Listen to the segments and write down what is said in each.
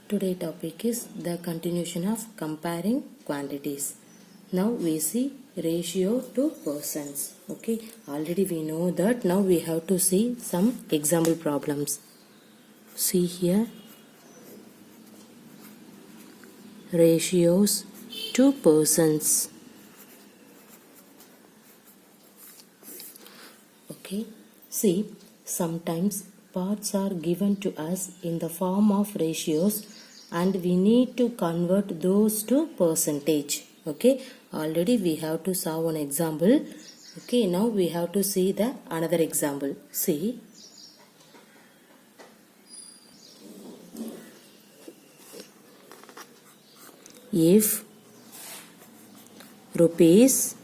Today topic is the continuation of comparing quantities. Now we see ratio to persons. Okay, already we know that. Now we have to see some example problems. See here, ratios to persons. Okay, see, sometimes parts are given to us in the form of ratios and we need to convert those to percentage. Okay, already we have to solve one example. Okay, now we have to see the another example. See, if rupees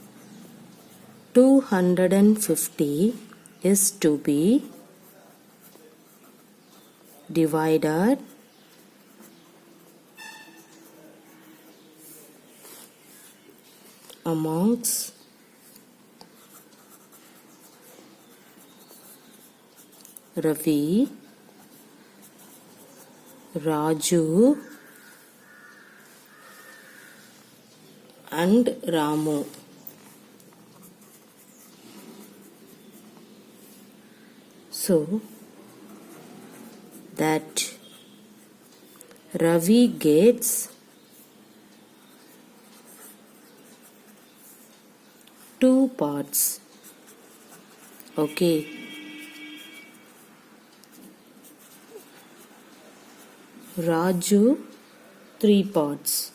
250 is to be divided amongst Ravi, Raju and Ramu. So that Ravi gets 2 parts. Okay. Raju 3 parts.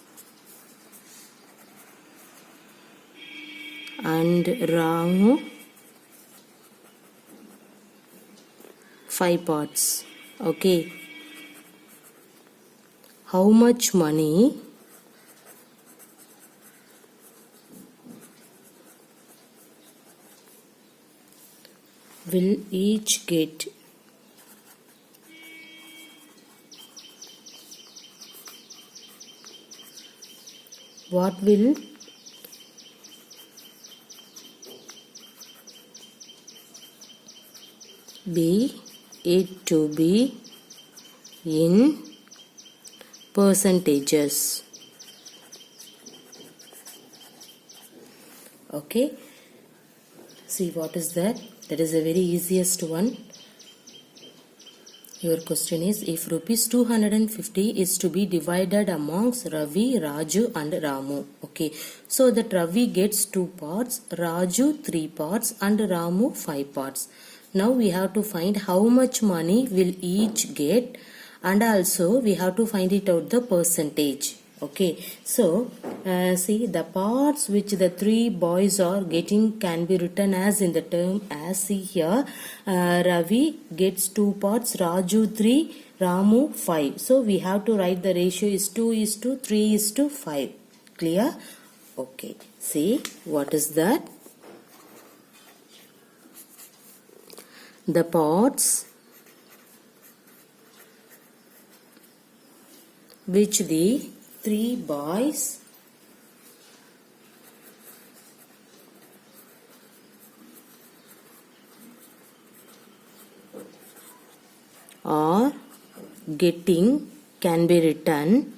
And Ramu 5 parts. Okay. How much money will each get? What will be it to be in percentages? Okay, see what is that? That is the very easiest one. Your question is, if rupees 250 is to be divided amongst Ravi, Raju and Ramu. Okay, so that Ravi gets 2 parts, Raju 3 parts and Ramu 5 parts. Now we have to find how much money will each get, and also we have to find it out the percentage. Okay, so see, the parts which the 3 boys are getting can be written as in the term as, see here, Ravi gets 2 parts, Raju 3, Ramu 5. So we have to write the ratio is 2:3:5. Clear? Okay, see what is that? The parts which the 3 boys are getting can be written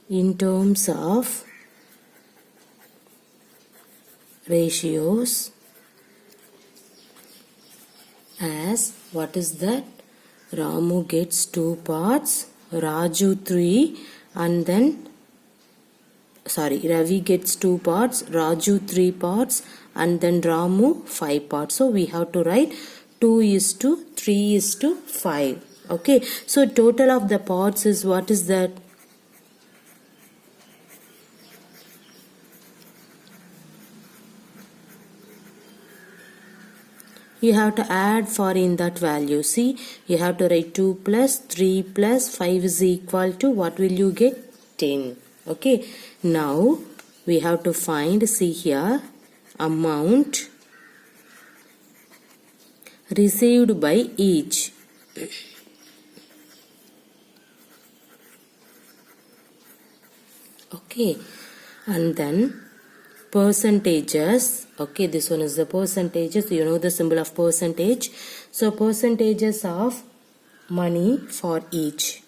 in terms of ratios as, what is that? Ramu gets 2 parts, Raju 3, and then Ravi gets 2 parts, Raju 3 parts, and then Ramu 5 parts. So we have to write 2:3:5. Okay, so total of the parts is, what is that? You have to add for in that value. See, you have to write 2 plus 3 plus 5 is equal to, what will you get? 10. Okay, now we have to find, see here, amount received by each. Okay, and then percentages. Okay, this one is the percentages. You know the symbol of percentage. So percentages of money for each.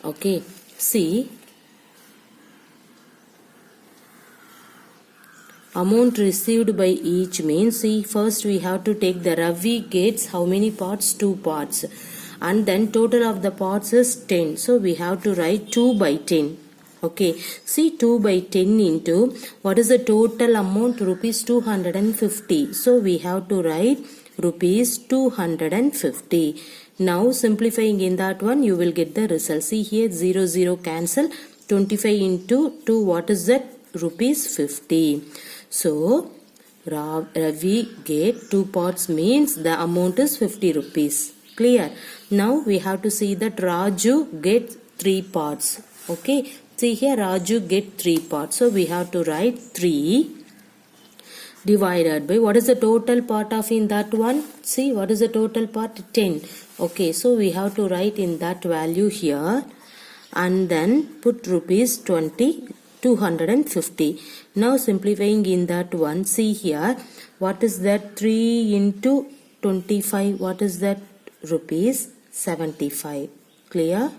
Okay, see, amount received by each means, see, first we have to take the Ravi gets how many parts? 2 parts. And then total of the parts is 10. So we have to write 2 by 10. Okay, see, 2 by 10 into what is the total amount? Rupees 250. So we have to write rupees 250. Now simplifying in that one, you will get the result. See here, 0 0 cancel. 25 into 2, what is that? Rupees 50. So Ravi get 2 parts means the amount is 50 rupees. Clear? Now we have to see that Raju get 3 parts. Okay, see here, Raju get 3 parts. So we have to write 3 divided by what is the total part of in that one? See, what is the total part? 10. Okay, so we have to write in that value here and then put rupees 250. Now simplifying in that one, see here, what is that? 3 into 25, what is that? Rupees 75. Clear?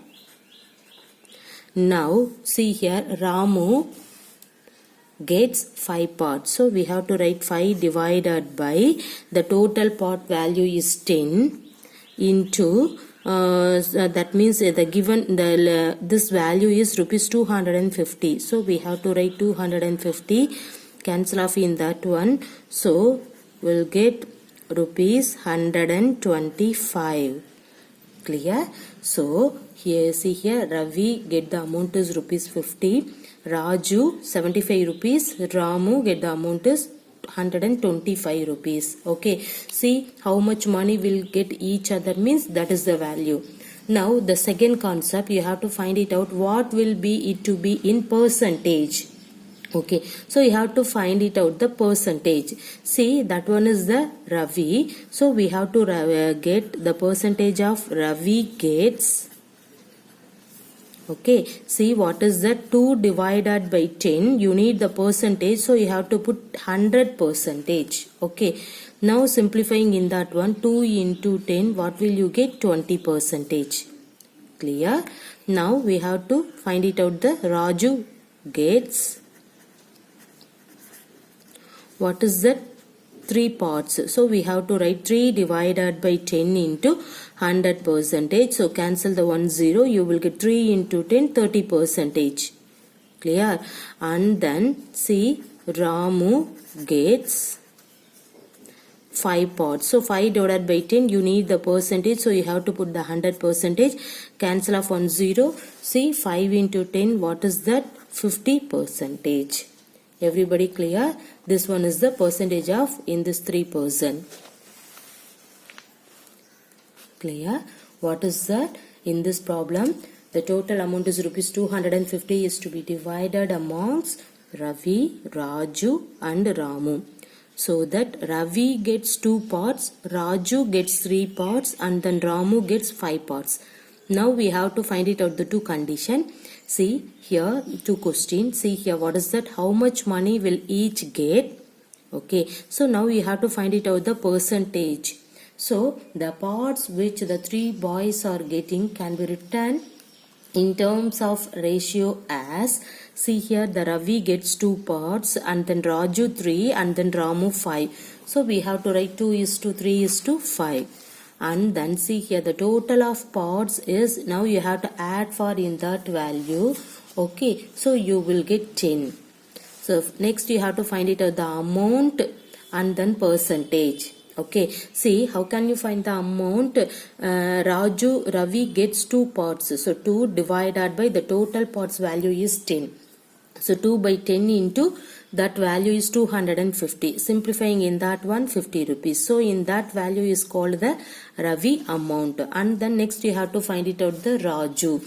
Now see here, Ramu gets 5 parts. So we have to write 5 divided by the total part value is 10 into that means the given this value is rupees 250. So we have to write 250, cancel off in that one. So we'll get rupees 125. Clear? So here, see here, Ravi get the amount is rupees 50, Raju 75 rupees, Ramu get the amount is 125 rupees. Okay, see how much money will get each other means that is the value. Now the second concept, you have to find it out what will be it to be in percentage. Okay, so you have to find it out the percentage. See, that one is the Ravi. So we have to get the percentage of Ravi gets. Okay, see what is that? 2 divided by 10. You need the percentage, so you have to put 100%. Okay, now simplifying in that one, 2 into 10, what will you get? 20%. Clear? Now we have to find it out the Raju gets. What is that? 3 parts. So we have to write 3 divided by 10 into 100%. So cancel the 1 0. You will get 3 into 10, 30%. Clear? And then see, Ramu gets 5 parts. So 5 divided by 10, you need the percentage. So you have to put the 100%. Cancel off 1 0. See, 5 into 10, what is that? 50%. Everybody clear? This one is the percentage of in this 3%. Clear? What is that? In this problem, the total amount is rupees 250 is to be divided amongst Ravi, Raju and Ramu. So that Ravi gets 2 parts, Raju gets 3 parts and then Ramu gets 5 parts. Now we have to find it out the 2 condition. See here, 2 questions. See here, what is that? How much money will each get? Okay, so now you have to find it out the percentage. So the parts which the 3 boys are getting can be written in terms of ratio as, see here, the Ravi gets 2 parts and then Raju 3 and then Ramu 5. So we have to write 2:3:5. And then see here, the total of parts is, now you have to add for in that value. Okay, so you will get 10. So next you have to find it out the amount and then percentage. Okay, see how can you find the amount? Ravi gets 2 parts. So 2 divided by the total parts value is 10. So 2 by 10 into that value is 250. Simplifying in that one, 50 rupees. So in that value is called the Ravi amount. And then next you have to find it out the Raju.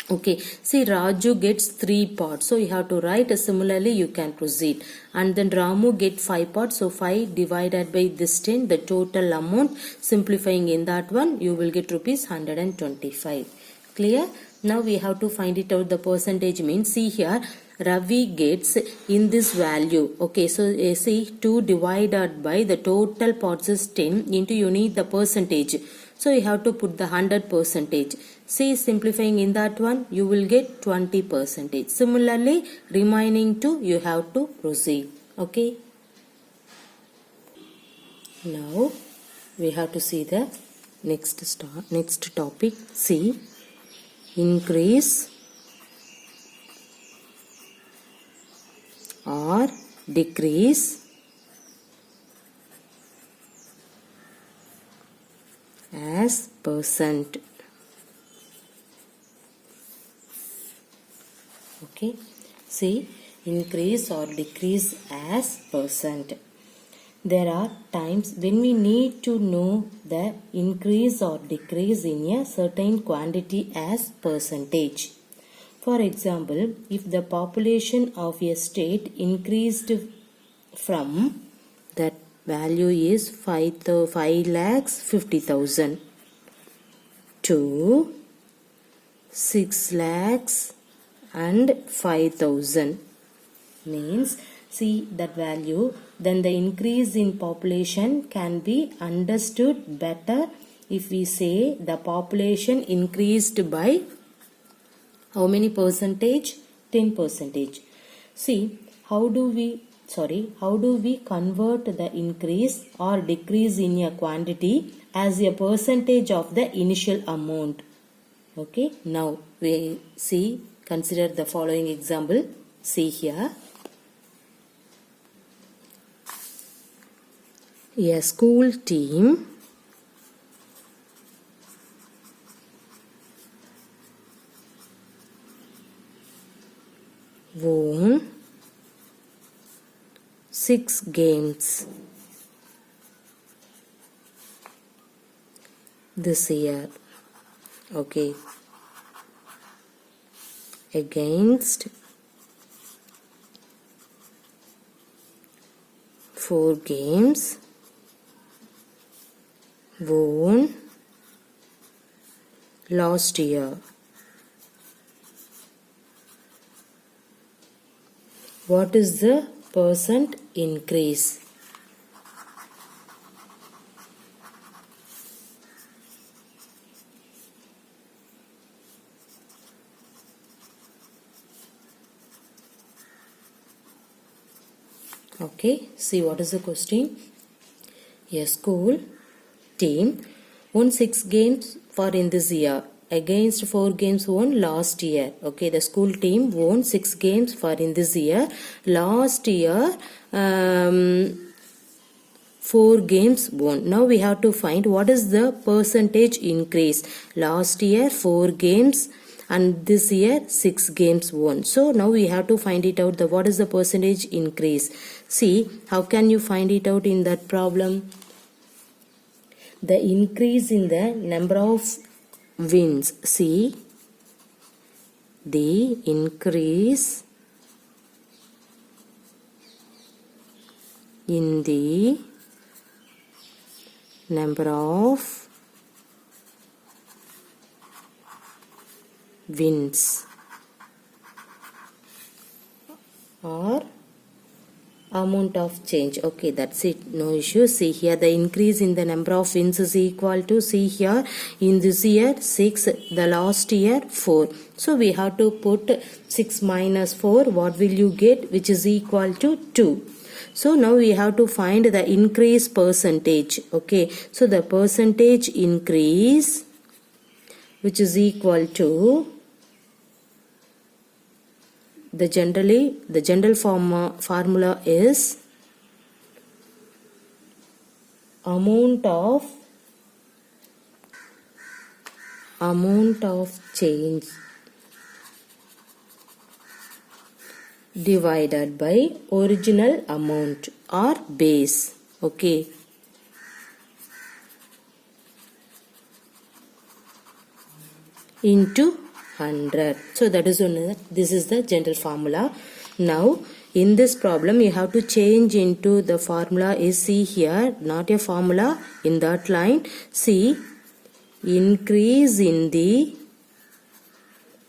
Okay, see Raju gets 3 parts. So you have to write similarly you can proceed. And then Ramu get 5 parts. So 5 divided by this 10, the total amount. Simplifying in that one, you will get rupees 125. Clear? Now we have to find it out. The percentage means, see here, Ravi gets in this value. Okay, so see 2 divided by the total parts is 10 into you need the percentage. So you have to put the 100 percentage. See, simplifying in that one, you will get 20 percentage. Similarly, remaining 2 you have to proceed. Okay. Now we have to see the next topic. See, increase or decrease as percent. Okay, see, increase or decrease as percent. There are times when we need to know the increase or decrease in a certain quantity as percentage. For example, if the population of a state increased from, that value is 5,50,000 to 6,05,000, means, see that value, then the increase in population can be understood better if we say the population increased by how many percentage? 10 percentage. See, how do we convert the increase or decrease in a quantity as a percentage of the initial amount? Okay, now we see, consider the following example. See here, a school team won 6 games this year. Okay, against 4 games won last year. What is the percent increase? Okay, see what is the question. A school team won 6 games for in this year against 4 games won last year. Okay, the school team won 6 games for in this year. Last year 4 games won. Now we have to find what is the percentage increase. Last year 4 games and this year 6 games won. So now we have to find it out, the what is the percentage increase. See, how can you find it out in that problem? The increase in the number of wins. See, the increase in the number of wins or amount of change. Okay, that's it, no issue. See here, the increase in the number of wins is equal to, see here, in this year 6, the last year 4. So we have to put 6 minus 4, what will you get, which is equal to 2. So now we have to find the increase percentage. Okay, so the percentage increase, which is equal to the general formula is amount of change divided by original amount or base. Okay, into 100. So that is one, this is the general formula. Now in this problem you have to change into the formula is, see here, not a formula in that line. See, increase in the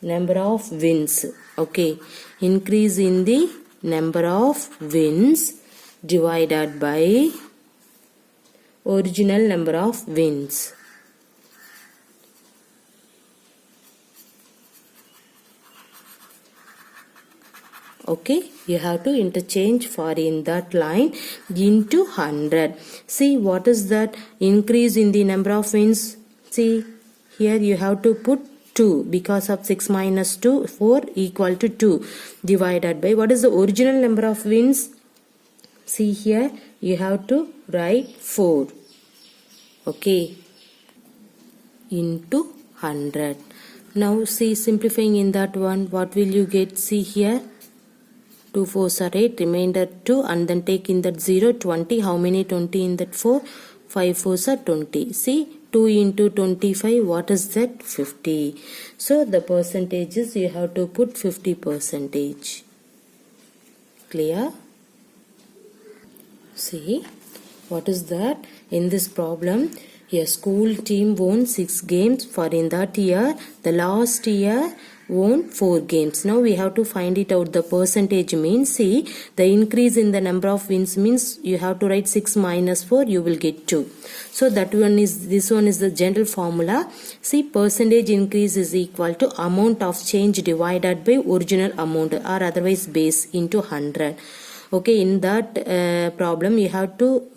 number of wins. Okay, increase in the number of wins divided by original number of wins. Okay, you have to interchange for in that line into 100. See, what is that increase in the number of wins? See, here you have to put 2 because of 6 minus 2, 4 equal to 2 divided by what is the original number of wins? See here, you have to write 4. Okay, into 100. Now see, simplifying in that one, what will you get? See here, 2 4s are 8, remainder 2, and then take in that 0, 20. How many 20 in that 4? 5 4s are 20. See, 2 into 25, what is that? 50. So the percentages you have to put 50%. Clear? See, what is that? In this problem, a school team won 6 games, for in that year, the last year won 4 games. Now we have to find it out. The percentage means, see, the increase in the number of wins means you have to write 6 minus 4, you will get 2. So that one is, this one is the general formula. See, percentage increase is equal to amount of change divided by original amount, or otherwise base, into 100. Okay, in that problem you have to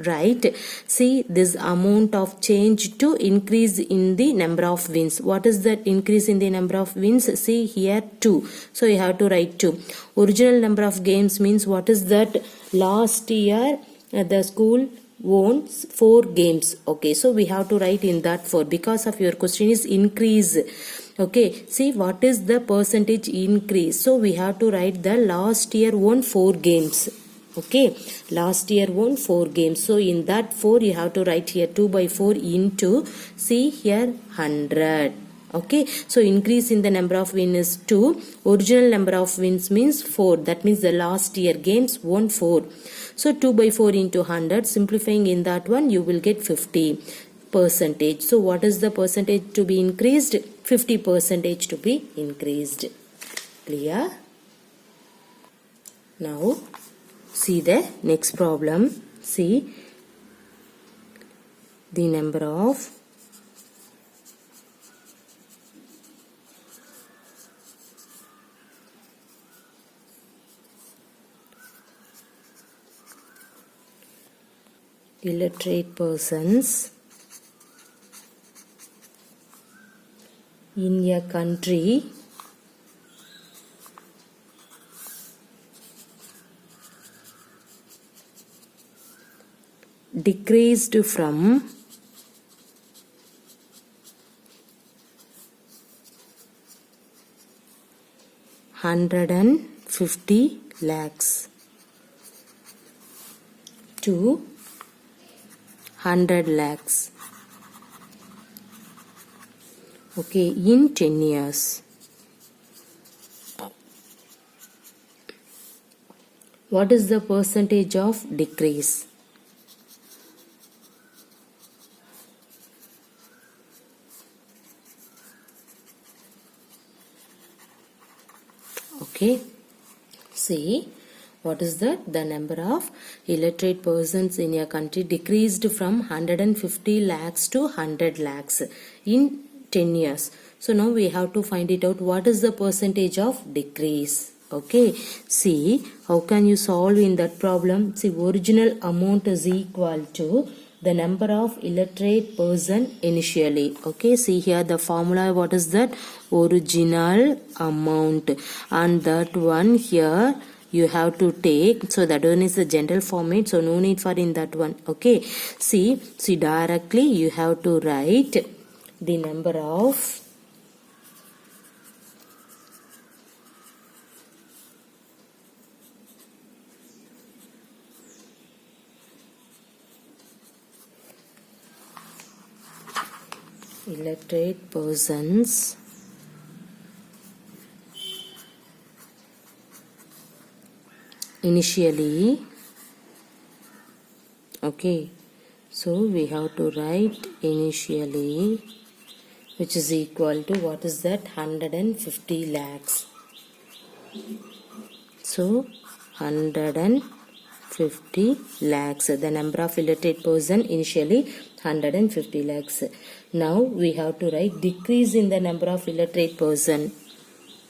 write, see, this amount of change to increase in the number of wins. What is that increase in the number of wins? See here, 2. So you have to write 2. Original number of games means what is that? Last year the school won 4 games. Okay, so we have to write in that 4 because of your question is increase. Okay, see, what is the percentage increase? So we have to write the last year won 4 games. Okay, last year won 4 games. So in that 4 you have to write here 2 by 4 into, see here, 100. Okay, so increase in the number of wins is 2. Original number of wins means 4. That means the last year games won 4. So 2 by 4 into 100. Simplifying in that one, you will get 50%. So what is the percentage to be increased? 50% to be increased. Clear? Now see the next problem. See, the number of illiterate persons in a country decreased from 150 lakhs to 100 lakhs. Okay, in 10 years. What is the percentage of decrease? Okay, see, what is that? The number of illiterate persons in a country decreased from 150 lakhs to 100 lakhs in 10 years. So now we have to find it out. What is the percentage of decrease? Okay, see, how can you solve in that problem? See, original amount is equal to the number of illiterate person initially. Okay, see here the formula, what is that? Original amount, and that one here you have to take. So that one is the general format, so no need for in that one. Okay, see directly you have to write the number of illiterate persons initially. Okay, so we have to write initially which is equal to, what is that, 150 lakhs. So 150 lakhs, the number of illiterate person initially 150 lakhs. Now we have to write decrease in the number of illiterate person.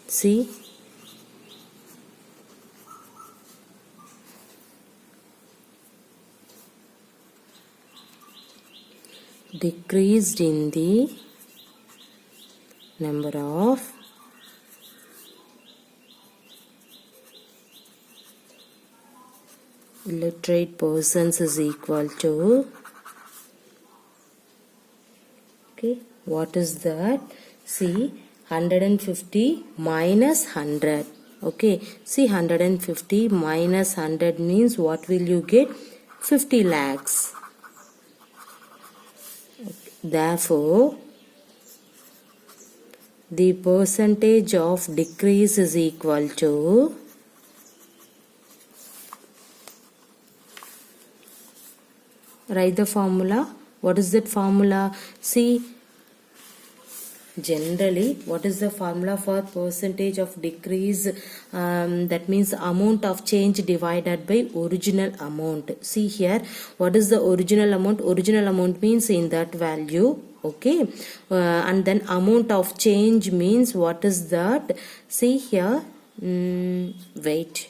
See, decreased in the number of illiterate persons is equal to, okay, what is that? See, 150 minus 100. Okay, see, 150 minus 100 means what will you get? 50 lakhs. Therefore, the percentage of decrease is equal to, write the formula. What is that formula? See, generally, what is the formula for percentage of decrease? That means amount of change divided by original amount. See here, what is the original amount? Original amount means in that value. Okay, and then amount of change means what is that? See here, wait,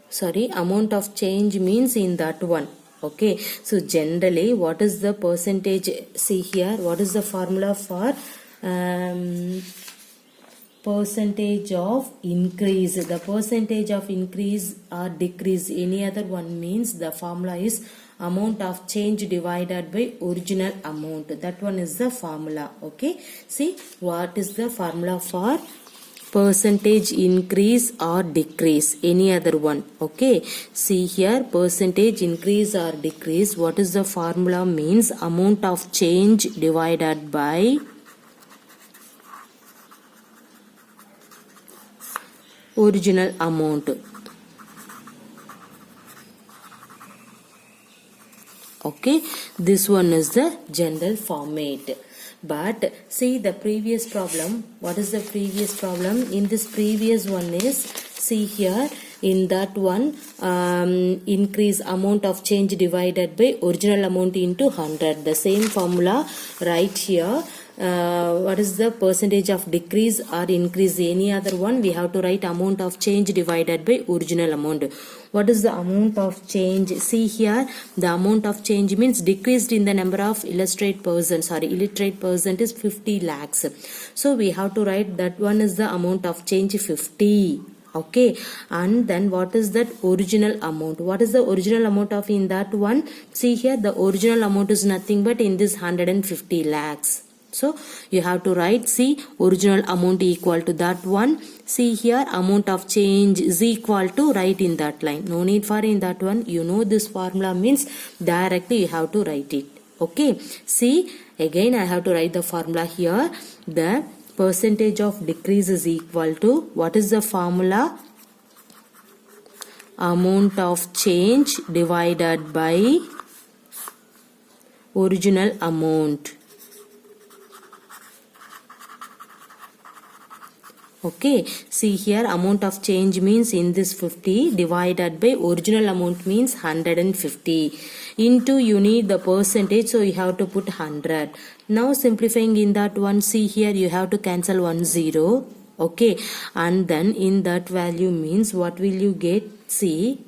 sorry, amount of change means in that one. Okay, so generally what is the percentage? See here, what is the formula for percentage of increase? The percentage of increase or decrease, any other one means the formula is amount of change divided by original amount. That one is the formula. Okay, see, what is the formula for percentage increase or decrease? Any other one. Okay, see here, percentage increase or decrease, what is the formula? Means amount of change divided by original amount. Okay, this one is the general format. But see the previous problem. What is the previous problem? In this previous one is, see here, in that one, increase amount of change divided by original amount into 100. The same formula right here. What is the percentage of decrease or increase? Any other one, we have to write amount of change divided by original amount. What is the amount of change? See here, the amount of change means decreased in the number of illiterate person. Sorry, illiterate person is 50 lakhs. So we have to write that one is the amount of change 50. Okay, and then what is that original amount? What is the original amount of in that one? See here, the original amount is nothing but in this 150 lakhs. So you have to write, see, original amount equal to that one. See here, amount of change is equal to, write in that line. No need for in that one. You know this formula means directly you have to write it. Okay, see, again I have to write the formula here. The percentage of decrease is equal to, what is the formula? Amount of change divided by original amount. Okay, see here, amount of change means in this 50 divided by original amount means 150 into, you need the percentage, so you have to put 100. Now simplifying in that one, see here, you have to cancel 1 0. Okay, and then in that value means what will you get? See,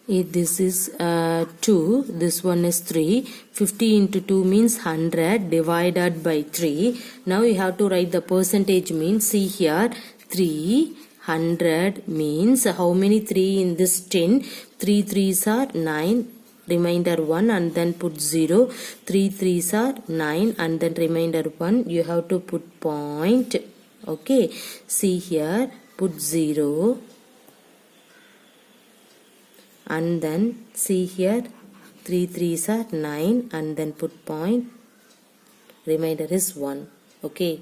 if this is 2, this one is 3. 50 into 2 means 100 divided by 3. Now you have to write the percentage means, see here, 300 means how many 3 in this 10? 3 3s are 9, remainder 1, and then put 0. 3 3s are 9 and then remainder 1. You have to put point. Okay, see here, put 0. And then see here, 3 3s are 9 and then put point, remainder is 1. Okay,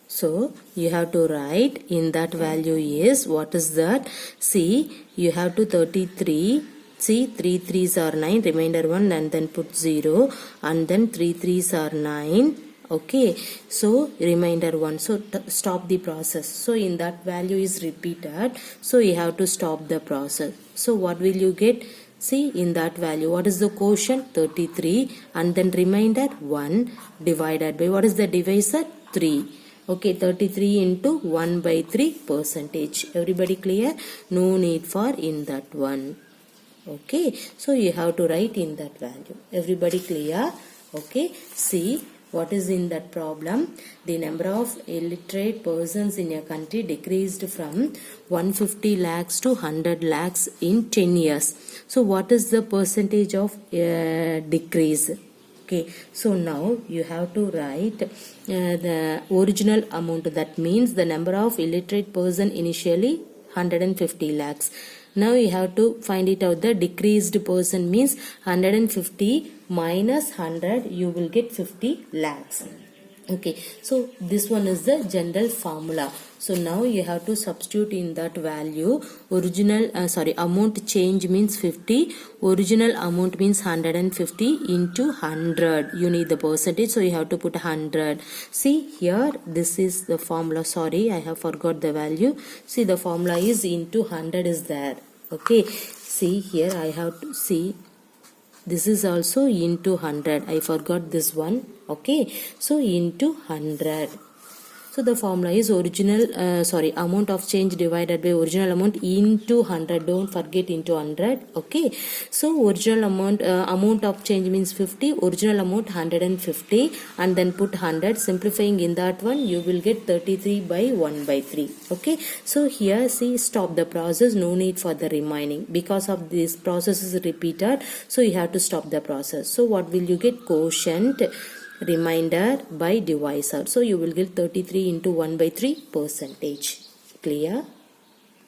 so you have to write in that value is, what is that? See, you have to 33. See, 3 3s are 9, remainder 1, and then put 0, and then 3 3s are 9. Okay, so remainder 1. So stop the process. So in that value is repeated, so you have to stop the process. So what will you get? See, in that value, what is the quotient? 33, and then remainder 1 divided by, what is the divisor? 3. Okay, 33 into 1 by 3 percentage. Everybody clear? No need for in that one. Okay, so you have to write in that value. Everybody clear? Okay, see what is in that problem. The number of illiterate persons in a country decreased from 150 lakhs to 100 lakhs in 10 years. So what is the percentage of decrease? Okay, so now you have to write the original amount. That means the number of illiterate person initially 150 lakhs. Now you have to find it out. The decreased person means 150 minus 100, you will get 50 lakhs. Okay, so this one is the general formula. So now you have to substitute in that value. Original amount change means 50, original amount means 150 into 100. You need the percentage, so you have to put 100. See here, this is the formula. Sorry, I have forgot the value. See, the formula is into 100 is there. Okay, see here, I have to see this is also into 100. I forgot this one. Okay, so into 100. So the formula is amount of change divided by original amount into 100. Don't forget into 100. Okay, so original amount of change means 50, original amount 150, and then put 100. Simplifying in that one, you will get 33 by 1 by 3. Okay, so here see, stop the process. No need for the remaining because of this process is repeated, so you have to stop the process. So what will you get? Quotient remainder by divisor. So you will get 33 into 1 by 3 percentage. Clear?